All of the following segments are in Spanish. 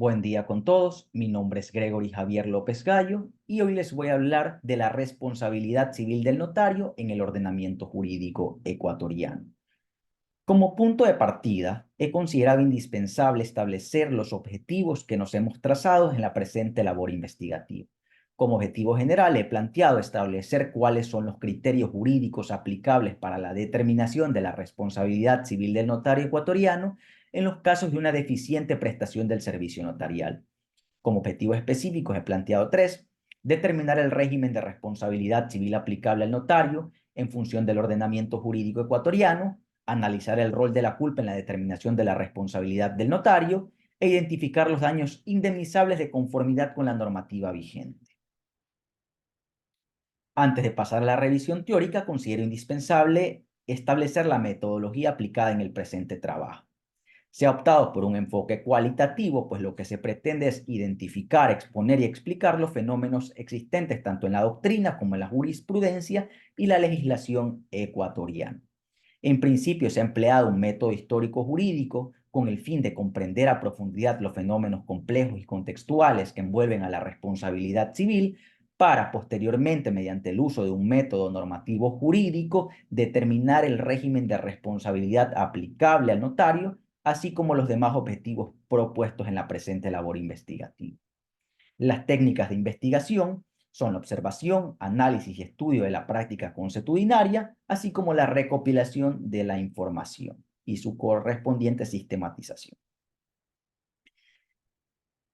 Buen día con todos, mi nombre es Gregory Javier López Gallo y hoy les voy a hablar de la responsabilidad civil del notario en el ordenamiento jurídico ecuatoriano. Como punto de partida, he considerado indispensable establecer los objetivos que nos hemos trazado en la presente labor investigativa. Como objetivo general, he planteado establecer cuáles son los criterios jurídicos aplicables para la determinación de la responsabilidad civil del notario ecuatoriano en los casos de una deficiente prestación del servicio notarial. Como objetivos específicos he planteado tres: determinar el régimen de responsabilidad civil aplicable al notario en función del ordenamiento jurídico ecuatoriano, analizar el rol de la culpa en la determinación de la responsabilidad del notario e identificar los daños indemnizables de conformidad con la normativa vigente. Antes de pasar a la revisión teórica, considero indispensable establecer la metodología aplicada en el presente trabajo. Se ha optado por un enfoque cualitativo, pues lo que se pretende es identificar, exponer y explicar los fenómenos existentes tanto en la doctrina como en la jurisprudencia y la legislación ecuatoriana. En principio se ha empleado un método histórico jurídico con el fin de comprender a profundidad los fenómenos complejos y contextuales que envuelven a la responsabilidad civil, para posteriormente, mediante el uso de un método normativo jurídico, determinar el régimen de responsabilidad aplicable al notario, así como los demás objetivos propuestos en la presente labor investigativa. Las técnicas de investigación son la observación, análisis y estudio de la práctica consuetudinaria, así como la recopilación de la información y su correspondiente sistematización.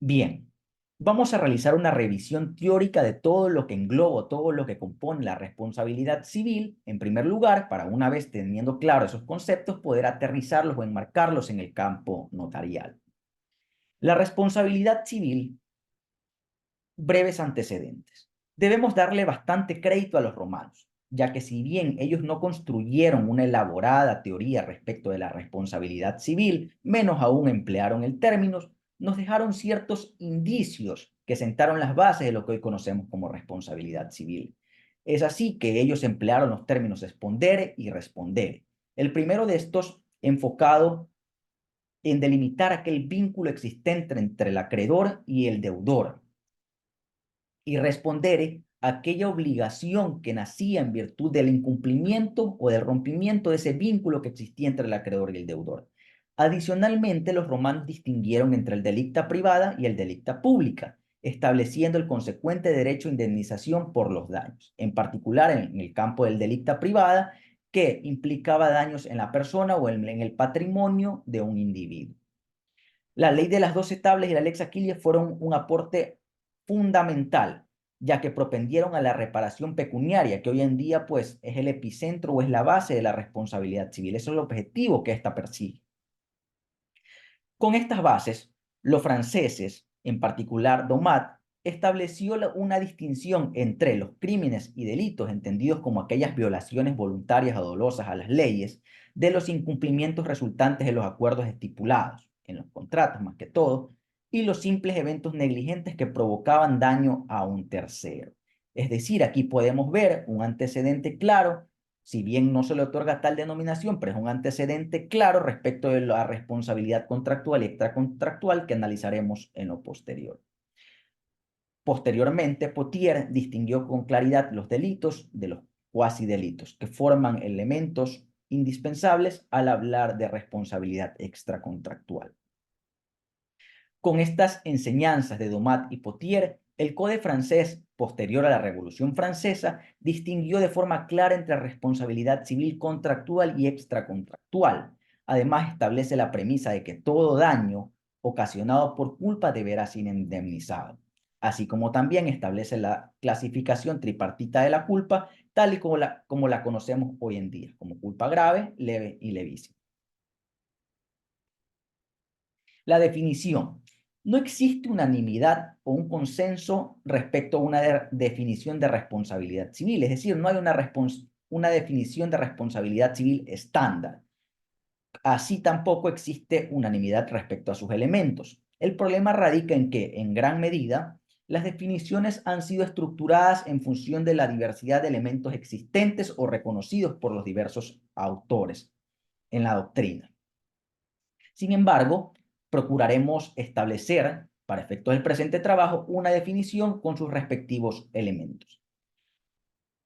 Bien, vamos a realizar una revisión teórica de todo lo que engloba, todo lo que compone la responsabilidad civil, en primer lugar, para una vez teniendo claro esos conceptos, poder aterrizarlos o enmarcarlos en el campo notarial. La responsabilidad civil. Breves antecedentes. Debemos darle bastante crédito a los romanos, ya que si bien ellos no construyeron una elaborada teoría respecto de la responsabilidad civil, menos aún emplearon el término, nos dejaron ciertos indicios que sentaron las bases de lo que hoy conocemos como responsabilidad civil. Es así que ellos emplearon los términos expondere y respondere. El primero de estos enfocado en delimitar aquel vínculo existente entre el acreedor y el deudor, y respondere a aquella obligación que nacía en virtud del incumplimiento o del rompimiento de ese vínculo que existía entre el acreedor y el deudor. Adicionalmente, los romanos distinguieron entre el delicta privada y el delicta pública, estableciendo el consecuente derecho a indemnización por los daños, en particular en el campo del delicta privada, que implicaba daños en la persona o en el patrimonio de un individuo. La ley de las 12 tablas y la lex Aquilia fueron un aporte fundamental, ya que propendieron a la reparación pecuniaria, que hoy en día pues es el epicentro o es la base de la responsabilidad civil. Eso es el objetivo que ésta persigue. Con estas bases, los franceses, en particular Domat, estableció una distinción entre los crímenes y delitos entendidos como aquellas violaciones voluntarias o dolosas a las leyes, de los incumplimientos resultantes de los acuerdos estipulados, en los contratos más que todo, y los simples eventos negligentes que provocaban daño a un tercero. Es decir, aquí podemos ver un antecedente claro, si bien no se le otorga tal denominación, pero es un antecedente claro respecto de la responsabilidad contractual y extracontractual que analizaremos en lo posterior. Posteriormente, Potier distinguió con claridad los delitos de los cuasi delitos, que forman elementos indispensables al hablar de responsabilidad extracontractual. Con estas enseñanzas de Domat y Potier, el Código francés, posterior a la Revolución Francesa, distinguió de forma clara entre responsabilidad civil contractual y extracontractual. Además, establece la premisa de que todo daño ocasionado por culpa deberá ser indemnizado, así como también establece la clasificación tripartita de la culpa, tal y como la conocemos hoy en día, como culpa grave, leve y levísima. La definición. No existe unanimidad o un consenso respecto a una definición de responsabilidad civil, es decir, no hay una definición de responsabilidad civil estándar. Así tampoco existe unanimidad respecto a sus elementos. El problema radica en que, en gran medida, las definiciones han sido estructuradas en función de la diversidad de elementos existentes o reconocidos por los diversos autores en la doctrina. Sin embargo, procuraremos establecer para efectos del presente trabajo, una definición con sus respectivos elementos.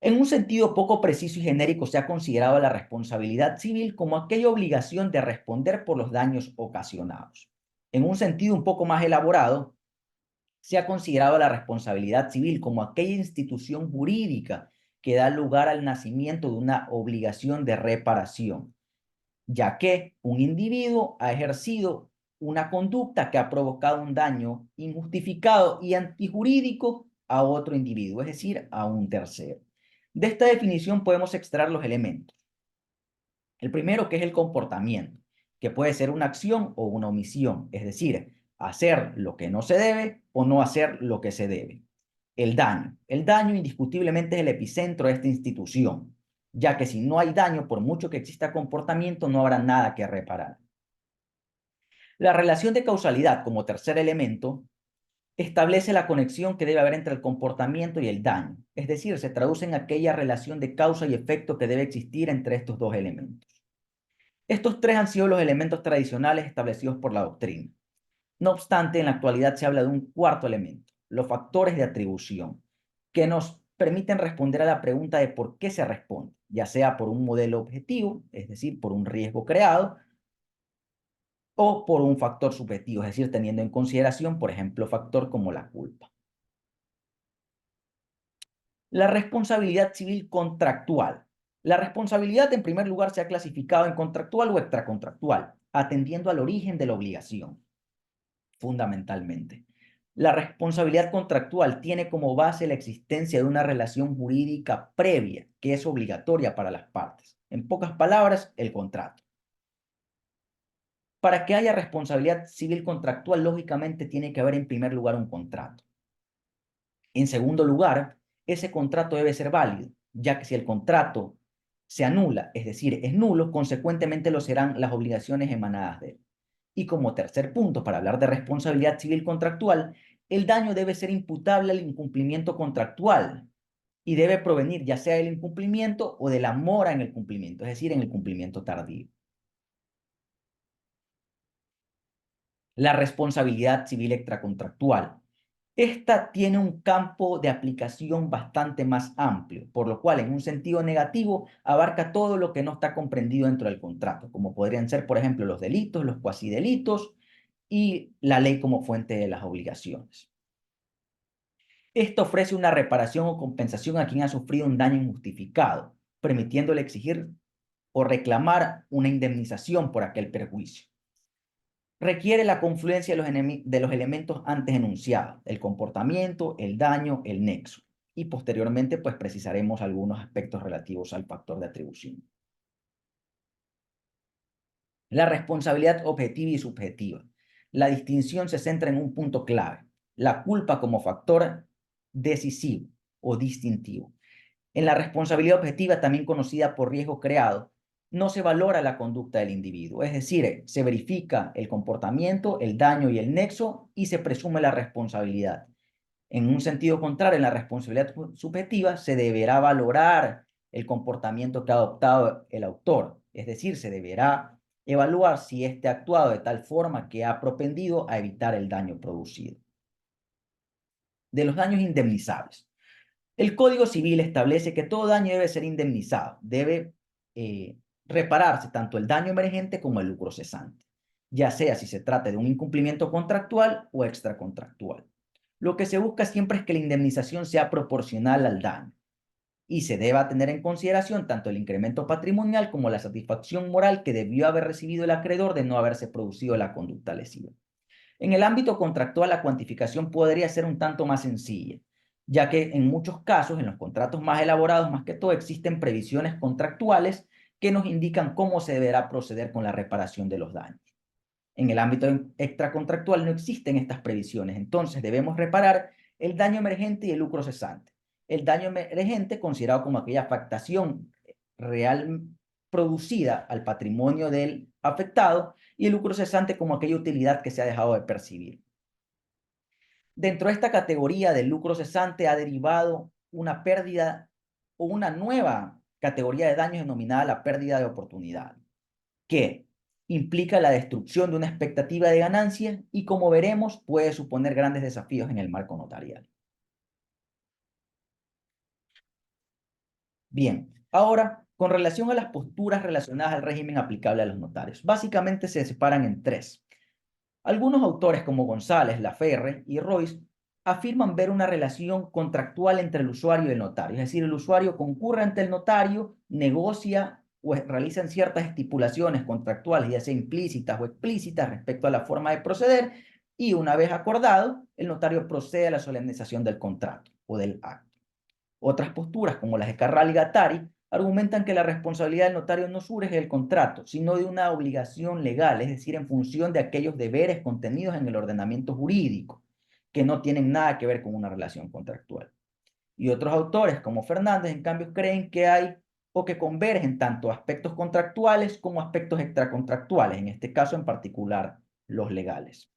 En un sentido poco preciso y genérico, se ha considerado la responsabilidad civil como aquella obligación de responder por los daños ocasionados. En un sentido un poco más elaborado, se ha considerado la responsabilidad civil como aquella institución jurídica que da lugar al nacimiento de una obligación de reparación, ya que un individuo ha ejercido una conducta que ha provocado un daño injustificado y antijurídico a otro individuo, es decir, a un tercero. De esta definición podemos extraer los elementos. El primero, que es el comportamiento, que puede ser una acción o una omisión, es decir, hacer lo que no se debe o no hacer lo que se debe. El daño. El daño indiscutiblemente es el epicentro de esta institución, ya que si no hay daño, por mucho que exista comportamiento, no habrá nada que reparar. La relación de causalidad, como tercer elemento, establece la conexión que debe haber entre el comportamiento y el daño, es decir, se traduce en aquella relación de causa y efecto que debe existir entre estos dos elementos. Estos tres han sido los elementos tradicionales establecidos por la doctrina. No obstante, en la actualidad se habla de un cuarto elemento, los factores de atribución, que nos permiten responder a la pregunta de por qué se responde, ya sea por un modelo objetivo, es decir, por un riesgo creado, o por un factor subjetivo, es decir, teniendo en consideración, por ejemplo, factor como la culpa. La responsabilidad civil contractual. La responsabilidad, en primer lugar, se ha clasificado en contractual o extracontractual, atendiendo al origen de la obligación, fundamentalmente. La responsabilidad contractual tiene como base la existencia de una relación jurídica previa que es obligatoria para las partes. En pocas palabras, el contrato. Para que haya responsabilidad civil contractual, lógicamente tiene que haber en primer lugar un contrato. En segundo lugar, ese contrato debe ser válido, ya que si el contrato se anula, es decir, es nulo, consecuentemente lo serán las obligaciones emanadas de él. Y como tercer punto, para hablar de responsabilidad civil contractual, el daño debe ser imputable al incumplimiento contractual y debe provenir ya sea del incumplimiento o de la mora en el cumplimiento, es decir, en el cumplimiento tardío. La responsabilidad civil extracontractual. Esta tiene un campo de aplicación bastante más amplio, por lo cual en un sentido negativo abarca todo lo que no está comprendido dentro del contrato, como podrían ser, por ejemplo, los delitos, los cuasidelitos y la ley como fuente de las obligaciones. Esto ofrece una reparación o compensación a quien ha sufrido un daño injustificado, permitiéndole exigir o reclamar una indemnización por aquel perjuicio. Requiere la confluencia de los elementos antes enunciados, el comportamiento, el daño, el nexo. Y posteriormente, pues precisaremos algunos aspectos relativos al factor de atribución. La responsabilidad objetiva y subjetiva. La distinción se centra en un punto clave, la culpa como factor decisivo o distintivo. En la responsabilidad objetiva, también conocida por riesgo creado, no se valora la conducta del individuo, es decir, se verifica el comportamiento, el daño y el nexo y se presume la responsabilidad. En un sentido contrario, en la responsabilidad subjetiva se deberá valorar el comportamiento que ha adoptado el autor, es decir, se deberá evaluar si éste ha actuado de tal forma que ha propendido a evitar el daño producido. De los daños indemnizables. El Código Civil establece que todo daño debe ser indemnizado, debe repararse tanto el daño emergente como el lucro cesante, ya sea si se trata de un incumplimiento contractual o extracontractual. Lo que se busca siempre es que la indemnización sea proporcional al daño y se deba tener en consideración tanto el incremento patrimonial como la satisfacción moral que debió haber recibido el acreedor de no haberse producido la conducta lesiva. En el ámbito contractual, la cuantificación podría ser un tanto más sencilla, ya que en muchos casos, en los contratos más elaborados, más que todo, existen previsiones contractuales que nos indican cómo se deberá proceder con la reparación de los daños. En el ámbito extracontractual no existen estas previsiones, entonces debemos reparar el daño emergente y el lucro cesante. El daño emergente considerado como aquella afectación real producida al patrimonio del afectado y el lucro cesante como aquella utilidad que se ha dejado de percibir. Dentro de esta categoría del lucro cesante ha derivado una pérdida o una nueva categoría de daños denominada la pérdida de oportunidad, que implica la destrucción de una expectativa de ganancia y, como veremos, puede suponer grandes desafíos en el marco notarial. Bien, ahora, con relación a las posturas relacionadas al régimen aplicable a los notarios, básicamente se separan en tres. Algunos autores como González, Laferre y Royce afirman ver una relación contractual entre el usuario y el notario, es decir, el usuario concurre ante el notario, negocia o realizan ciertas estipulaciones contractuales, ya sea implícitas o explícitas respecto a la forma de proceder, y una vez acordado, el notario procede a la solemnización del contrato o del acto. Otras posturas, como las de Carral y Gattari, argumentan que la responsabilidad del notario no surge del contrato, sino de una obligación legal, es decir, en función de aquellos deberes contenidos en el ordenamiento jurídico, que no tienen nada que ver con una relación contractual. Y otros autores, como Fernández, en cambio, creen que hay o que convergen tanto aspectos contractuales como aspectos extracontractuales, en este caso en particular los legales.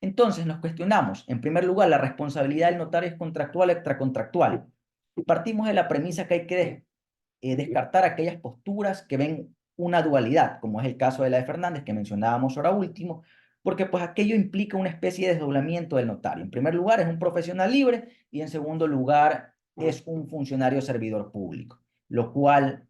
Entonces nos cuestionamos, en primer lugar, la responsabilidad del notario es contractual o extracontractual. Partimos de la premisa que hay que descartar aquellas posturas que ven una dualidad, como es el caso de la de Fernández que mencionábamos ahora último, porque pues aquello implica una especie de desdoblamiento del notario. En primer lugar, es un profesional libre y en segundo lugar, es un funcionario servidor público, lo cual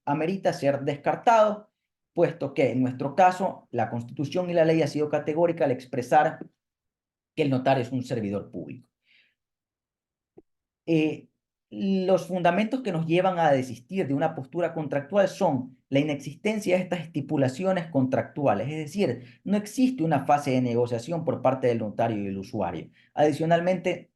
amerita ser descartado, puesto que en nuestro caso la Constitución y la ley ha sido categórica al expresar que el notario es un servidor público. Los fundamentos que nos llevan a desistir de una postura contractual son la inexistencia de estas estipulaciones contractuales, es decir, no existe una fase de negociación por parte del notario y el usuario. Adicionalmente,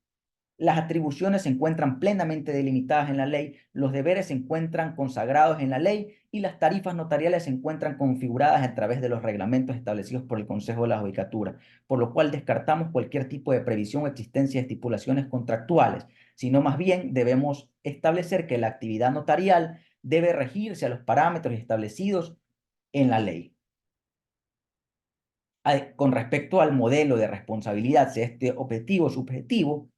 las atribuciones se encuentran plenamente delimitadas en la ley, los deberes se encuentran consagrados en la ley y las tarifas notariales se encuentran configuradas a través de los reglamentos establecidos por el Consejo de la Judicatura, por lo cual descartamos cualquier tipo de previsión o existencia de estipulaciones contractuales, sino más bien debemos establecer que la actividad notarial debe regirse a los parámetros establecidos en la ley. Con respecto al modelo de responsabilidad, si este objetivo o subjetivo,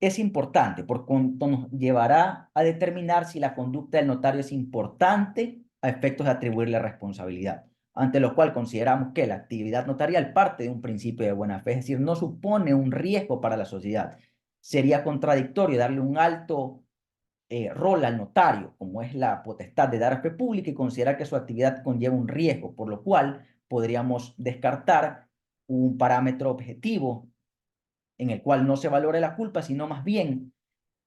es importante por cuanto nos llevará a determinar si la conducta del notario es importante a efectos de atribuirle responsabilidad, ante lo cual consideramos que la actividad notarial parte de un principio de buena fe, es decir, no supone un riesgo para la sociedad. Sería contradictorio darle un alto rol al notario, como es la potestad de dar fe pública, y considerar que su actividad conlleva un riesgo, por lo cual podríamos descartar un parámetro objetivo en el cual no se valore la culpa, sino más bien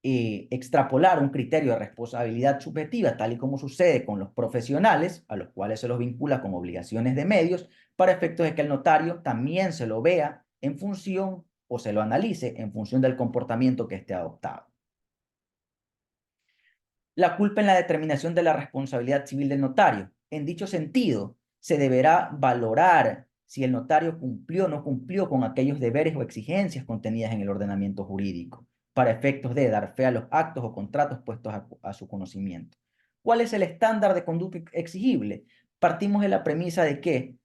extrapolar un criterio de responsabilidad subjetiva, tal y como sucede con los profesionales, a los cuales se los vincula con obligaciones de medios, para efectos de que el notario también se lo vea en función o se lo analice en función del comportamiento que esté adoptado. La culpa en la determinación de la responsabilidad civil del notario. En dicho sentido, se deberá valorar si el notario cumplió o no cumplió con aquellos deberes o exigencias contenidas en el ordenamiento jurídico, para efectos de dar fe a los actos o contratos puestos a su conocimiento. ¿Cuál es el estándar de conducta exigible? Partimos de la premisa de que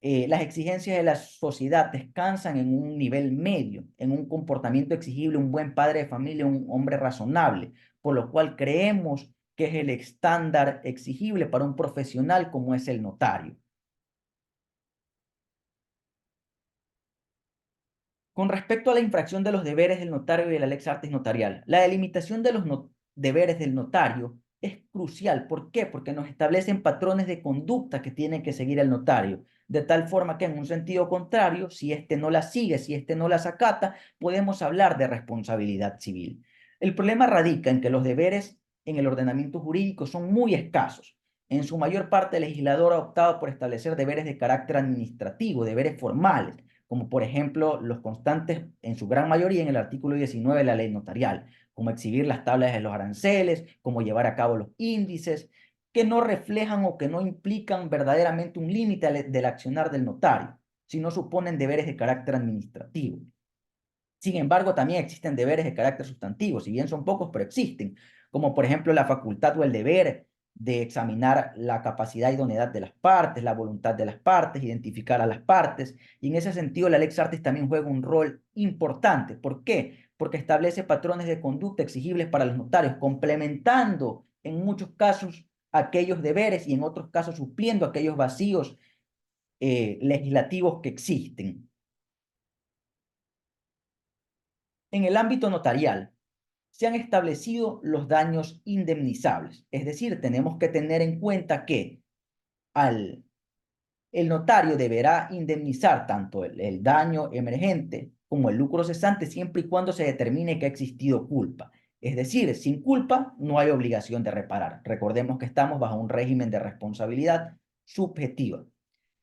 las exigencias de la sociedad descansan en un nivel medio, en un comportamiento exigible, un buen padre de familia, un hombre razonable, por lo cual creemos que es el estándar exigible para un profesional como es el notario. Con respecto a la infracción de los deberes del notario y de la lex artis notarial, la delimitación de los deberes del notario es crucial. ¿Por qué? Porque nos establecen patrones de conducta que tiene que seguir el notario, de tal forma que en un sentido contrario, si éste no las sigue, si éste no las acata, podemos hablar de responsabilidad civil. El problema radica en que los deberes en el ordenamiento jurídico son muy escasos. En su mayor parte, el legislador ha optado por establecer deberes de carácter administrativo, deberes formales, como por ejemplo los constantes en su gran mayoría en el artículo 19 de la ley notarial, como exhibir las tablas de los aranceles, como llevar a cabo los índices, que no reflejan o que no implican verdaderamente un límite del accionar del notario, sino suponen deberes de carácter administrativo. Sin embargo, también existen deberes de carácter sustantivo, si bien son pocos, pero existen, como por ejemplo la facultad o el deber de examinar la capacidad y idoneidad de las partes, la voluntad de las partes, identificar a las partes, y en ese sentido la lex artis también juega un rol importante. ¿Por qué? Porque establece patrones de conducta exigibles para los notarios, complementando en muchos casos aquellos deberes y en otros casos supliendo aquellos vacíos legislativos que existen. En el ámbito notarial, se han establecido los daños indemnizables, es decir, tenemos que tener en cuenta que el notario deberá indemnizar tanto el daño emergente como el lucro cesante siempre y cuando se determine que ha existido culpa. Es decir, sin culpa no hay obligación de reparar. Recordemos que estamos bajo un régimen de responsabilidad subjetiva.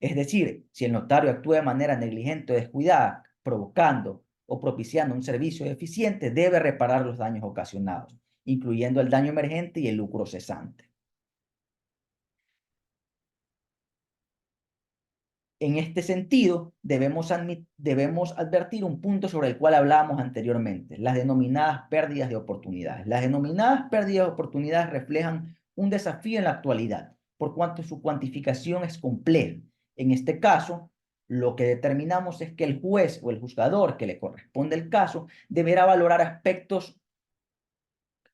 Es decir, si el notario actúa de manera negligente o descuidada, provocando o propiciando un servicio deficiente, debe reparar los daños ocasionados, incluyendo el daño emergente y el lucro cesante. En este sentido, debemos advertir un punto sobre el cual hablábamos anteriormente, las denominadas pérdidas de oportunidades. Las denominadas pérdidas de oportunidades reflejan un desafío en la actualidad, por cuanto su cuantificación es compleja. En este caso, lo que determinamos es que el juez o el juzgador que le corresponde el caso deberá valorar aspectos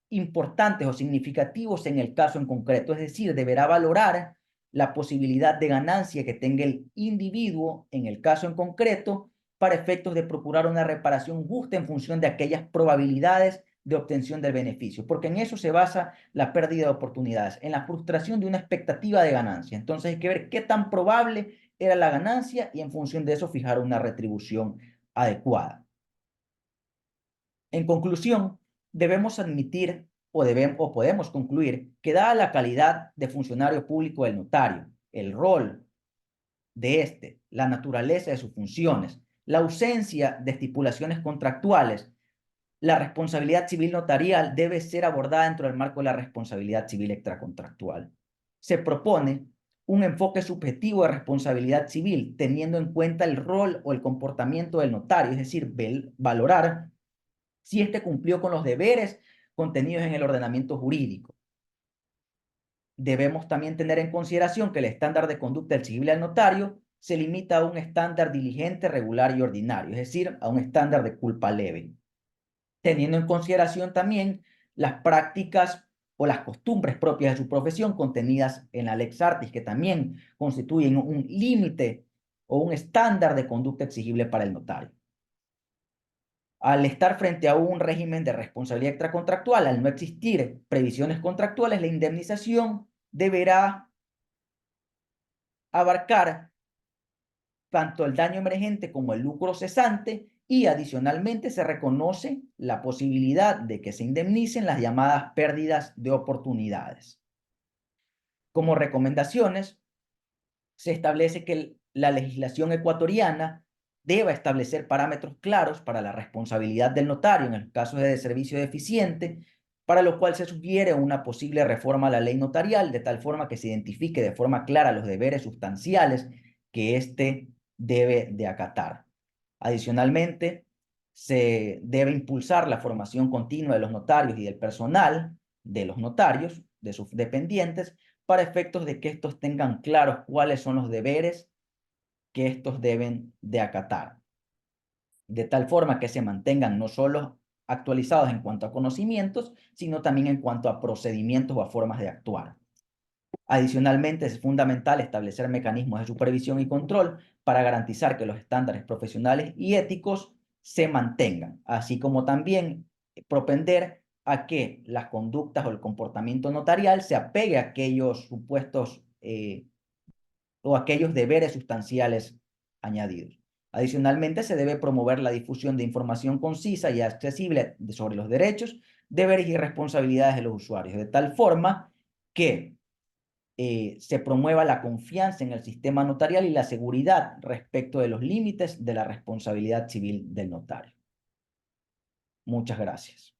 importantes o significativos en el caso en concreto, es decir, deberá valorar la posibilidad de ganancia que tenga el individuo en el caso en concreto para efectos de procurar una reparación justa en función de aquellas probabilidades de obtención del beneficio, porque en eso se basa la pérdida de oportunidades, en la frustración de una expectativa de ganancia. Entonces hay que ver qué tan probable era la ganancia y en función de eso fijar una retribución adecuada. En conclusión, debemos admitir o podemos concluir que dada la calidad de funcionario público del notario, el rol de este, la naturaleza de sus funciones, la ausencia de estipulaciones contractuales, la responsabilidad civil notarial debe ser abordada dentro del marco de la responsabilidad civil extracontractual. Se propone un enfoque subjetivo de responsabilidad civil, teniendo en cuenta el rol o el comportamiento del notario, es decir, valorar si éste cumplió con los deberes contenidos en el ordenamiento jurídico. Debemos también tener en consideración que el estándar de conducta exigible al notario se limita a un estándar diligente, regular y ordinario, es decir, a un estándar de culpa leve, teniendo en consideración también las prácticas o las costumbres propias de su profesión contenidas en la Lex Artis, que también constituyen un límite o un estándar de conducta exigible para el notario. Al estar frente a un régimen de responsabilidad extracontractual, al no existir previsiones contractuales, la indemnización deberá abarcar tanto el daño emergente como el lucro cesante y adicionalmente se reconoce la posibilidad de que se indemnicen las llamadas pérdidas de oportunidades. Como recomendaciones, se establece que la legislación ecuatoriana deba establecer parámetros claros para la responsabilidad del notario en el caso de servicio deficiente, para lo cual se sugiere una posible reforma a la ley notarial, de tal forma que se identifique de forma clara los deberes sustanciales que éste debe de acatar. Adicionalmente, se debe impulsar la formación continua de los notarios y del personal de los notarios, de sus dependientes, para efectos de que estos tengan claros cuáles son los deberes que estos deben de acatar, de tal forma que se mantengan no solo actualizados en cuanto a conocimientos, sino también en cuanto a procedimientos o a formas de actuar. Adicionalmente, es fundamental establecer mecanismos de supervisión y control para garantizar que los estándares profesionales y éticos se mantengan, así como también propender a que las conductas o el comportamiento notarial se apegue a aquellos supuestos o aquellos deberes sustanciales añadidos. Adicionalmente, se debe promover la difusión de información concisa y accesible sobre los derechos, deberes y responsabilidades de los usuarios, de tal forma que se promueva la confianza en el sistema notarial y la seguridad respecto de los límites de la responsabilidad civil del notario. Muchas gracias.